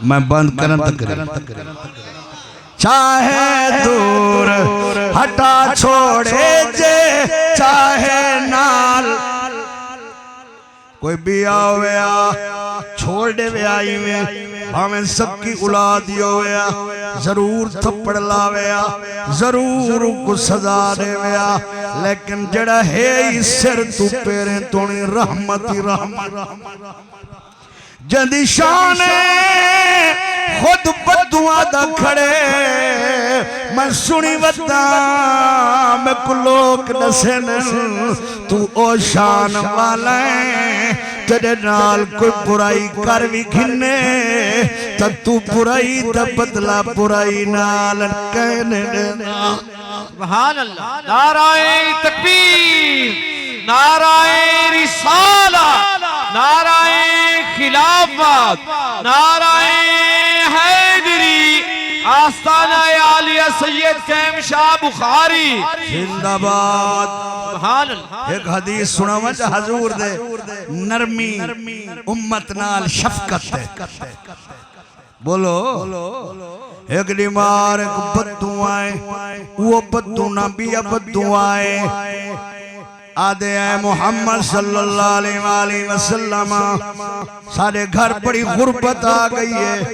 S1: मैं बंद करन तक चाहे दूर हटा छोड़े जे चाहे नाल कोई भी आया छोड़ दे आई में भावें सबकी औलाद होया जरूर थप्पड़ लावया जरूर को सजा देवया लेकिन जड़ा है ही सिर तू पेरे तोनी रहमत ही रहमत जदी शान खुद बदुआ दा खड़े मैं सुनी वता मैं को लोग दसे तू ओ शान वाला तेरे नाल कोई बुराई कर भी घिने तो तू बुराई दा बदला बुराई नाल कहने देना।
S2: सुभान अल्लाह। नाराए तकबीर, नाराए रिसाला, नाराए खिलाफत, नाराए हैदरी, आस्ताना आलिया सैयद कैम शाह बुखारी
S1: जिंदाबाद।
S2: सुभान अल्लाह।
S1: एक हदीस सुनावा च हजूर दे नरमी उम्मत नाल शफकत बोलो। एक बीमार एक बद्दुआएं वो बद्दू ना भी बद्दुआएं आदे है मोहम्मद सल्लल्लाहु अलैहि वसल्लम सारे घर बड़ी गुर्बत आ गई है,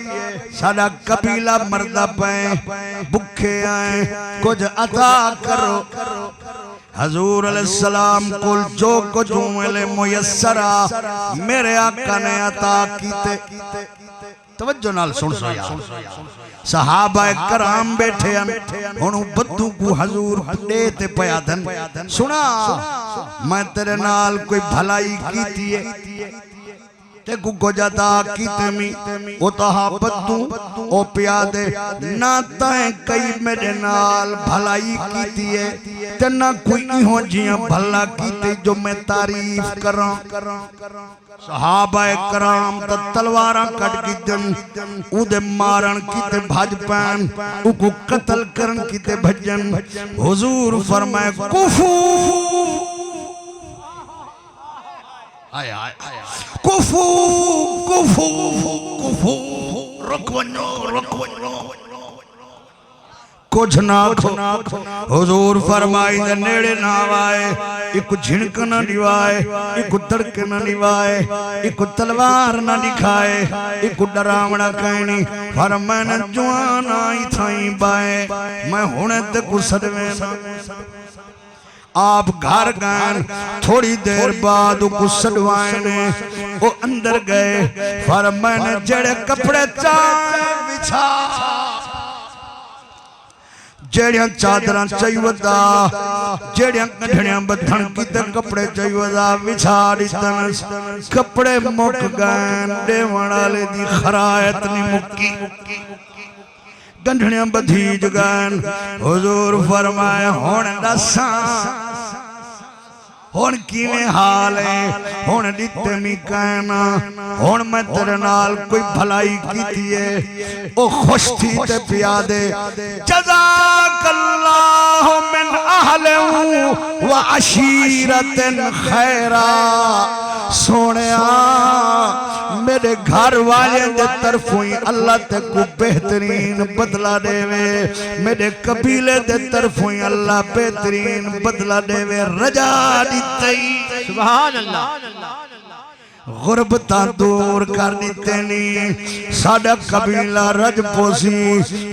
S1: सारा कबीला मरदा पे भूखे आए, कुछ अता करो। हजूर अलैहिस्सलाम कुल जो कुछ मुयस्सरा मेरे आका ने अता कीते। तवज्जो नाल सुन सो यार। सहाबा कराम बैठे हुण बद्दू को हजूर दे ते पया धन सुना मैं तेरे नाल कोई भलाई कीती है ते गुगो जाता कीते मी ओ तहा बद्दू ओ पिया दे ना तैं कई मेरे नाल भलाई कीती है ते ना कोई इहो जिया भला कीते जो मैं तारीफ करां। सहाबा कराम त तलवारां कट गिजन उदे मारन कीते भज पैन उको कत्ल करन कीते भजन। हुजूर फरमाए कुफू आय आय कुफू कुफू कुफू रुक कुछ ना हुजूर फरमाई दे नेड़े ना आए, एक झिणक ना निवाए, एक तड़क ना निवाए, एक तलवार ना दिखाए, एक डरावना कहनी फरमान जवान आई थाई बाए मैं हुणे ते गुसरवे ना। आप घर गए थोड़ी देर बाद गुस्सडवाए ने वो अंदर गए फरमान जड़े कपड़े चाहे बिछा जेड़ियां चादरां चाहिवदा जेड़ियां कंढणियां बधन कीते कपड़े चाहिवदा विछा दितन। कपड़े मुक गए देवण वाले दी खरायत नहीं मुक्की, गंढणियां बधीज गए। हुजूर फरमाए हुण दसा हुण किवें हाल है, हुण दिते मी कहना हुण मैं तेरे नाल कोई भलाई कीती है। ओ खुश थी ते पिया दे जज़ाकल्लाहु मिन अहले व अशीरतिन खैरा। सोनिया मेरे घर वाले दे तरफों ही अल्लाह ते को बेहतरीन बदला देवे, मेरे कबीले दे तरफों ही अल्लाह बेहतरीन बदला देवे। रजा दितई
S2: सुभान अल्लाह।
S1: गुरबता दूर कर दिते नी साडा कबीला रजपोसी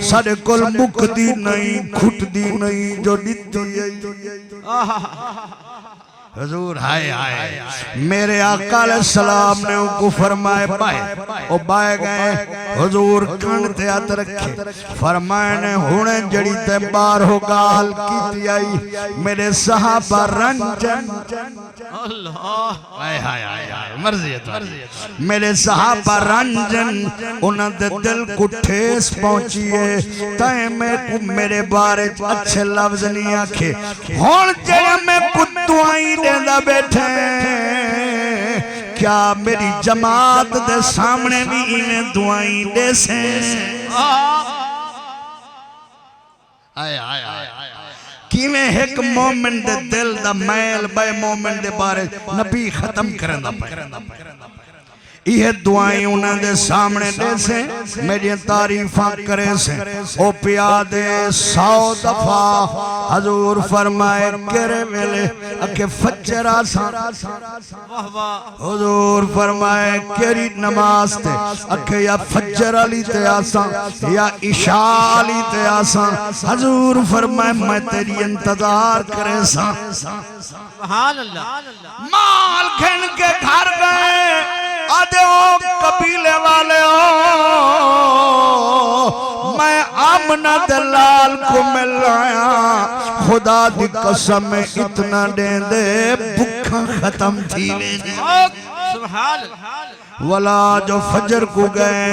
S1: साडे कोल मुकदी नहीं खुटदी नहीं जो दिती हुजूर हाय हाय मेरे आका अलैहिस्सलाम ने उनको फरमाए बाय ओ बाय गए। हुजूर कण ते हाथ रखे फरमाए ने हुणे जड़ी ते बाहर हो गाल कीती आई मेरे सहाबा रंजन
S2: अल्लाह
S1: हाय हाय हाय मर्जी है मेरे सहाबा रंजन उन्हां दे दिल को ठेस पहुंची है तै मैं मेरे बारे अच्छे लफ्ज नहीं आखे। हुण जेड़ा मैं कुत्तुआई देंदा बैठे क्या मेरी जमात दे सामने भी इवें दुआई दे से। आय आय आय किवें एक मोमिन दे दिल दा मैल बे मोमिन दे बारे नबी खत्म करंदा पे ये दुआएं उन्हें दे सामने दे से मेरी तारीफा करे से ओ पिया दे 100 दफा हजूर फरमाए केरे वेले अके फजर आसा हुजूर फरमाए केरी नमाज ते अके या फजर अली ते आसा या इशा अली ते आसा हजूर फरमाए मैं तेरी इंतजार करे सा।
S2: सुभान अल्लाह।
S1: माल घिन के घर गए आदे ओ कबीले वाले हो मैं आमना दलाल को मिल आया खुदा दी कसम इतना दे दे भूखा खत्म थी
S2: सुभान
S1: वला जो फजर को गए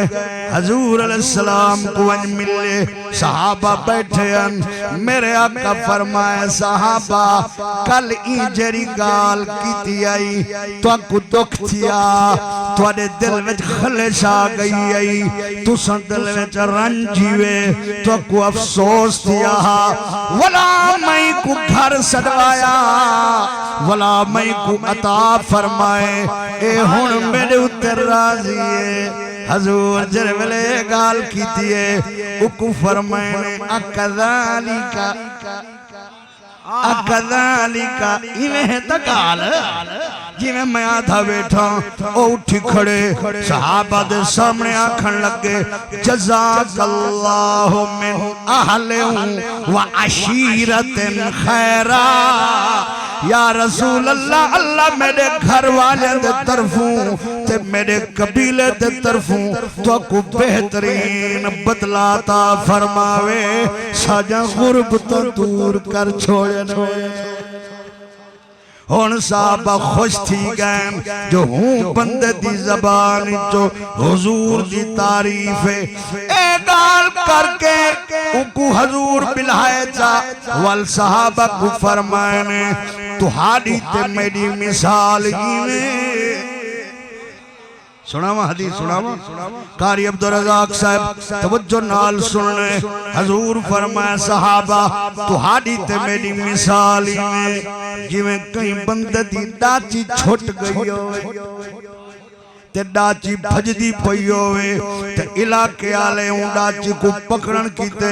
S1: हजूर अलैहिस्सलाम को अन मिले सहाबा बैठे अन मेरे आका फरमाए सहाबा कल ई जरी गाल कीती आई तो को दुख थिया तुहाडे दिल विच खलिश आ गई आई तुसां दिल विच रंजीवे तो को अफसोस थिया वला मैं को घर सदवाया वला मैं को अता फरमाए ए हुन मेरे उत्ते राजी है हजूर जर वेले गाल कीती है उकु फरमाए अकज़ालिका अकज़ालिका इवें त गाल जिवें मैं आधा बैठा ओ उठी खड़े सहाबा दे सामने आखन लगे जज़ाकल्लाहु मिन अहले व अशीरतिन खैरा या रसूल अल्लाह अल्लाह मेरे घर वाले दे तरफों ते मेरे कबीले दे तरफों तो को बेहतरीन बदलाता फरमावे साजा गुरब तो दूर कर छोड़े हुन साहबा खुश थी गए जो हूँ बंदे दी जबान जो हुजूर दी तारीफ है ए गाल करके उनको हजूर बिलाए चा वल साहबा को फरमाने तुहाडी ते मेरी मिसाल इवें सुनावा हदीस सुनावा कारी अब्दुल रज़ाक साहब तवज्जो नाल सुनने हजूर फरमाया सहाबा तुहाडी ते मेरी मिसाल इवें जिवें कई बंदे दी डाची छुट गई होवे ते डाची भजदी पई होवे ते इलाके आले उन डाची को पकड़न कीते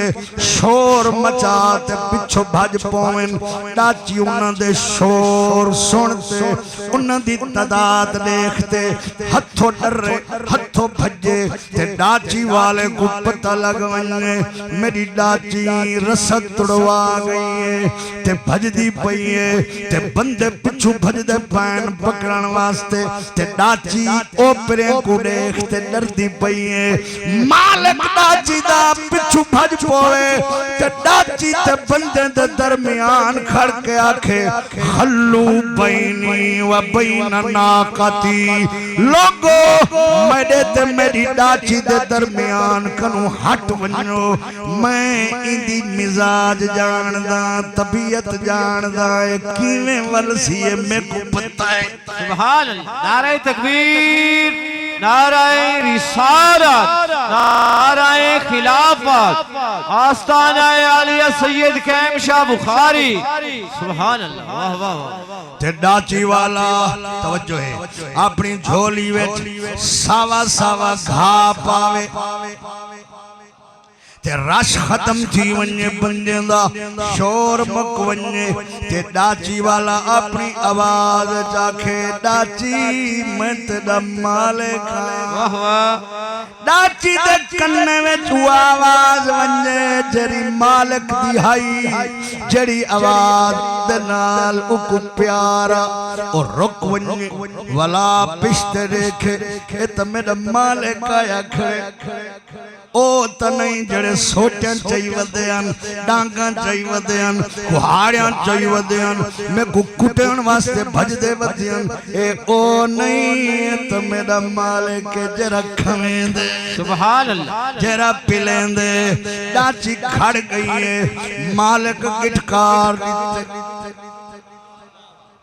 S1: शोर मचा ते पिछो भज पवेन डाची उन्हां दे शोर सुनते उन्हां दी तादाद देखते हथों डरे हथों भजे ते डाची वाले को पता लग वने मेरी डाची रसद तुड़वा गई है ते भजदी पई है ते बंदे पिछू भजदे पैन पकड़न वास्ते ते डाची ओपरे को देखते डरदी पई है मालिक डाची दा पिछू भज पवे ते डाची ते बंदे दे दरमियान खड़ के आखे खल्लू बैनी व बैन नाकती लोगो मेरे ते मेरी डाची दे दरमियान कनु हट वनो मैं इंदी मिजाज जानदा तबीयत जानदा किवें वलसी है मेरे को पता है
S2: सुभान अल्लाह नारे तकबीर नाराए रिसालत नाराए खिलाफत आस्ताना आलिया सैयद कैम शाह बुखारी सुभान अल्लाह वाह वाह
S1: ते डाची वाला तवज्जो है अपनी झोली विच सावा सावा घा पावे ते रश खत्म थी वने बंदे दा शोर मुक वने ते डाची वाला अपनी आवाज चाखे डाची मैं तेरा मालिक
S2: वाह वाह
S1: डाची दे कन्ने विच आवाज वने जरी मालिक दी हाई जड़ी आवाज दे नाल उक प्यारा और रुक वने वला पिछते देखे ए त मेरा मालिक आया खड़े ओ त नहीं जड़े सोटियां चाही वदे हन डांगा चाही वदे हन कुहाड़ियां चाही वदे हन मैं को कुटण वास्ते भजदे वदे हन ए ओ नहीं तो मेरा मालिक जरा खवेंदे
S2: सुभान अल्लाह
S1: जरा पिलेंदे डाची खड़ गई है मालिक गिटकार दिते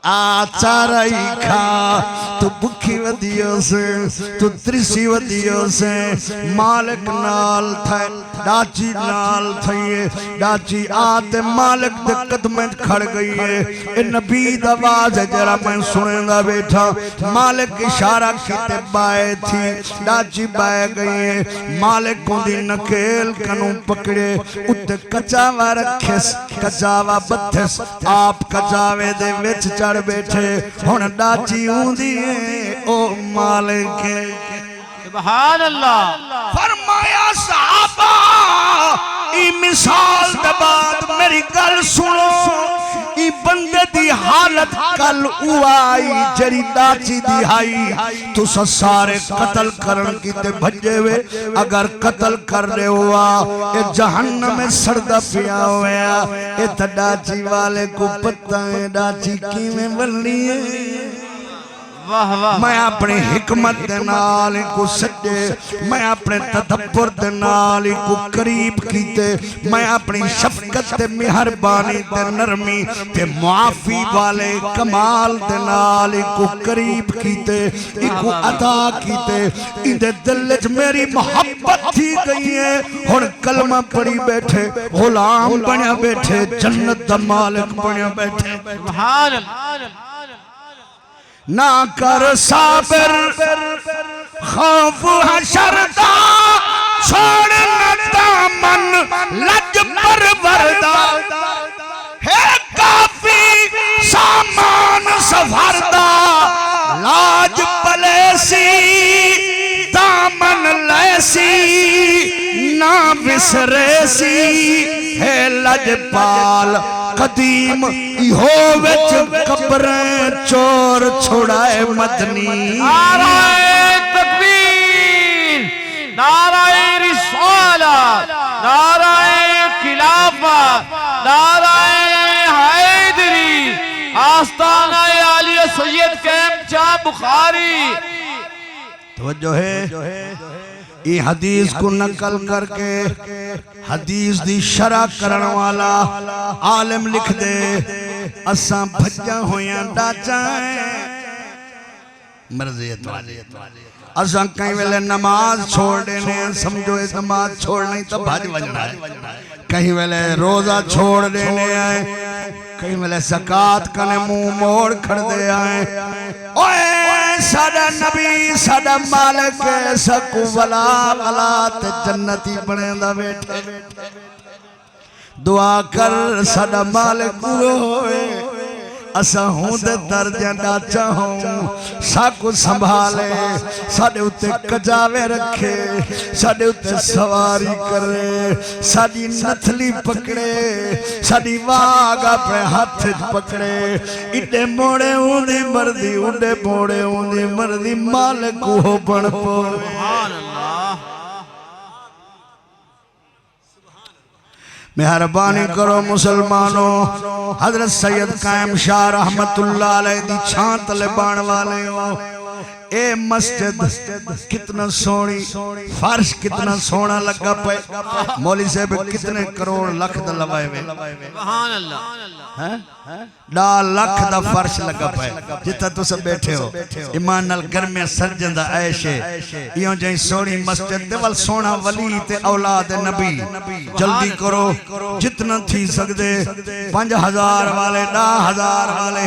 S1: आ चाराई खा तू भुखी वदियो से तू त्रिसी वदियो से मालिक नाल थे डाची नाल थई डाची आते मालिक दे कदम खड़ गई है ए नबी दा आवाज जरा मैं सुनेंदा बैठा मालिक इशारा कीते बाए थी डाची बाए गई है मालिक को दी नकेल कनु पकड़े उत्ते कचावा रखे कचावा बथस आप कचावे दे विच बैठे हुन डाची ऊंदी ओ मालिक
S2: सुभान अल्लाह
S1: फरमाया सहाबा ई मिसाल दे बाद मेरी गल सुनो ई बंदे दी हालत कल उआई जरी डाची दी हाई तुस सारे कत्ल करन कीते भजे वे अगर कत्ल कर दे हुआ ए जहन्नम में सड़दा पिया होया ए त डाची वाले को पता है डाची किवें बल्ली है
S3: वाह वाह
S1: मैं अपनी हिकमत दे नाल को सच्चे मैं अपने तदब्बर दे नाल को करीब कीते मैं अपनी शफकत ते मेहरबानी ते नरमी ते मुआफी वाले कमाल दे नाल को करीब कीते इको अता कीते इंदे दिल च मेरी मोहब्बत थी गई है हुन कलमा पढ़ी बैठे गुलाम बने बैठे जन्नत दा मालिक बने बैठे
S3: सुभान अल्लाह
S1: ना कर साबिर खौफ हशर दा छोड़ न दामन लज परवरदा है काफी सामान सफरदा लाज पलेसी दामन लैसी ना बिसरेसी है लजपाल कदीम इहो विच कब्रें चोर छुड़ाए मदनी
S3: नाराए तकबीर नाराए रिसालत नाराए खिलाफत नाराए हैदरी आस्ताना आलिया सैयद कैमचा बुखारी
S1: तवज्जो है ये हदीस को नकल करके हदीस दी शरह करन वाला आलिम लिख दे असां भज्जा होया डाचा मर्जी असां कई वेले नमाज छोड़ देने समझो ये नमाज छोड़ नहीं तो भज वजना है कहीं वेले रोजा छोड़ देने आए कहीं वेले ज़कात कने मुंह मोड़ खड़ दे आए ओए साडा नबी साडा मालिक सकु वला गलात जन्नती बनेंदा बैठा दुआ कर साडा मालिक होए असा हूं दे दर्जा डाचा हूं साकु संभाले साडे उत्ते कजावे रखे साडे उत्ते सवारी करे साडी नथली पकड़े साडी वाग अपने हाथ पकड़े इडे मोड़े उंदी मर्दी उडे मोड़े उंदी मर्दी मालिक हो बन पवे
S3: सुभान अल्लाह
S1: मेहरबानी करो मुसलमानों हजरत सैयद कायम शाह रहमतुल्लाह अलैह दी छां तले बाण वाले हो ए मस्जिद कितना सोनी फर्श कितना सोना लगा पे मौली साहब कितने करोड़ लाख दा लवाए वे
S3: सुभान अल्लाह
S1: हैं 10 लाख दा फर्श लगा पे जिथे तुस बैठे हो ईमान नाल गर्मे सरजंदा ऐश है इयो जई सोनी मस्जिद दे वल सोना वली ते औलाद नबी जल्दी करो जितना थी सकदे 5000 वाले 10000 वाले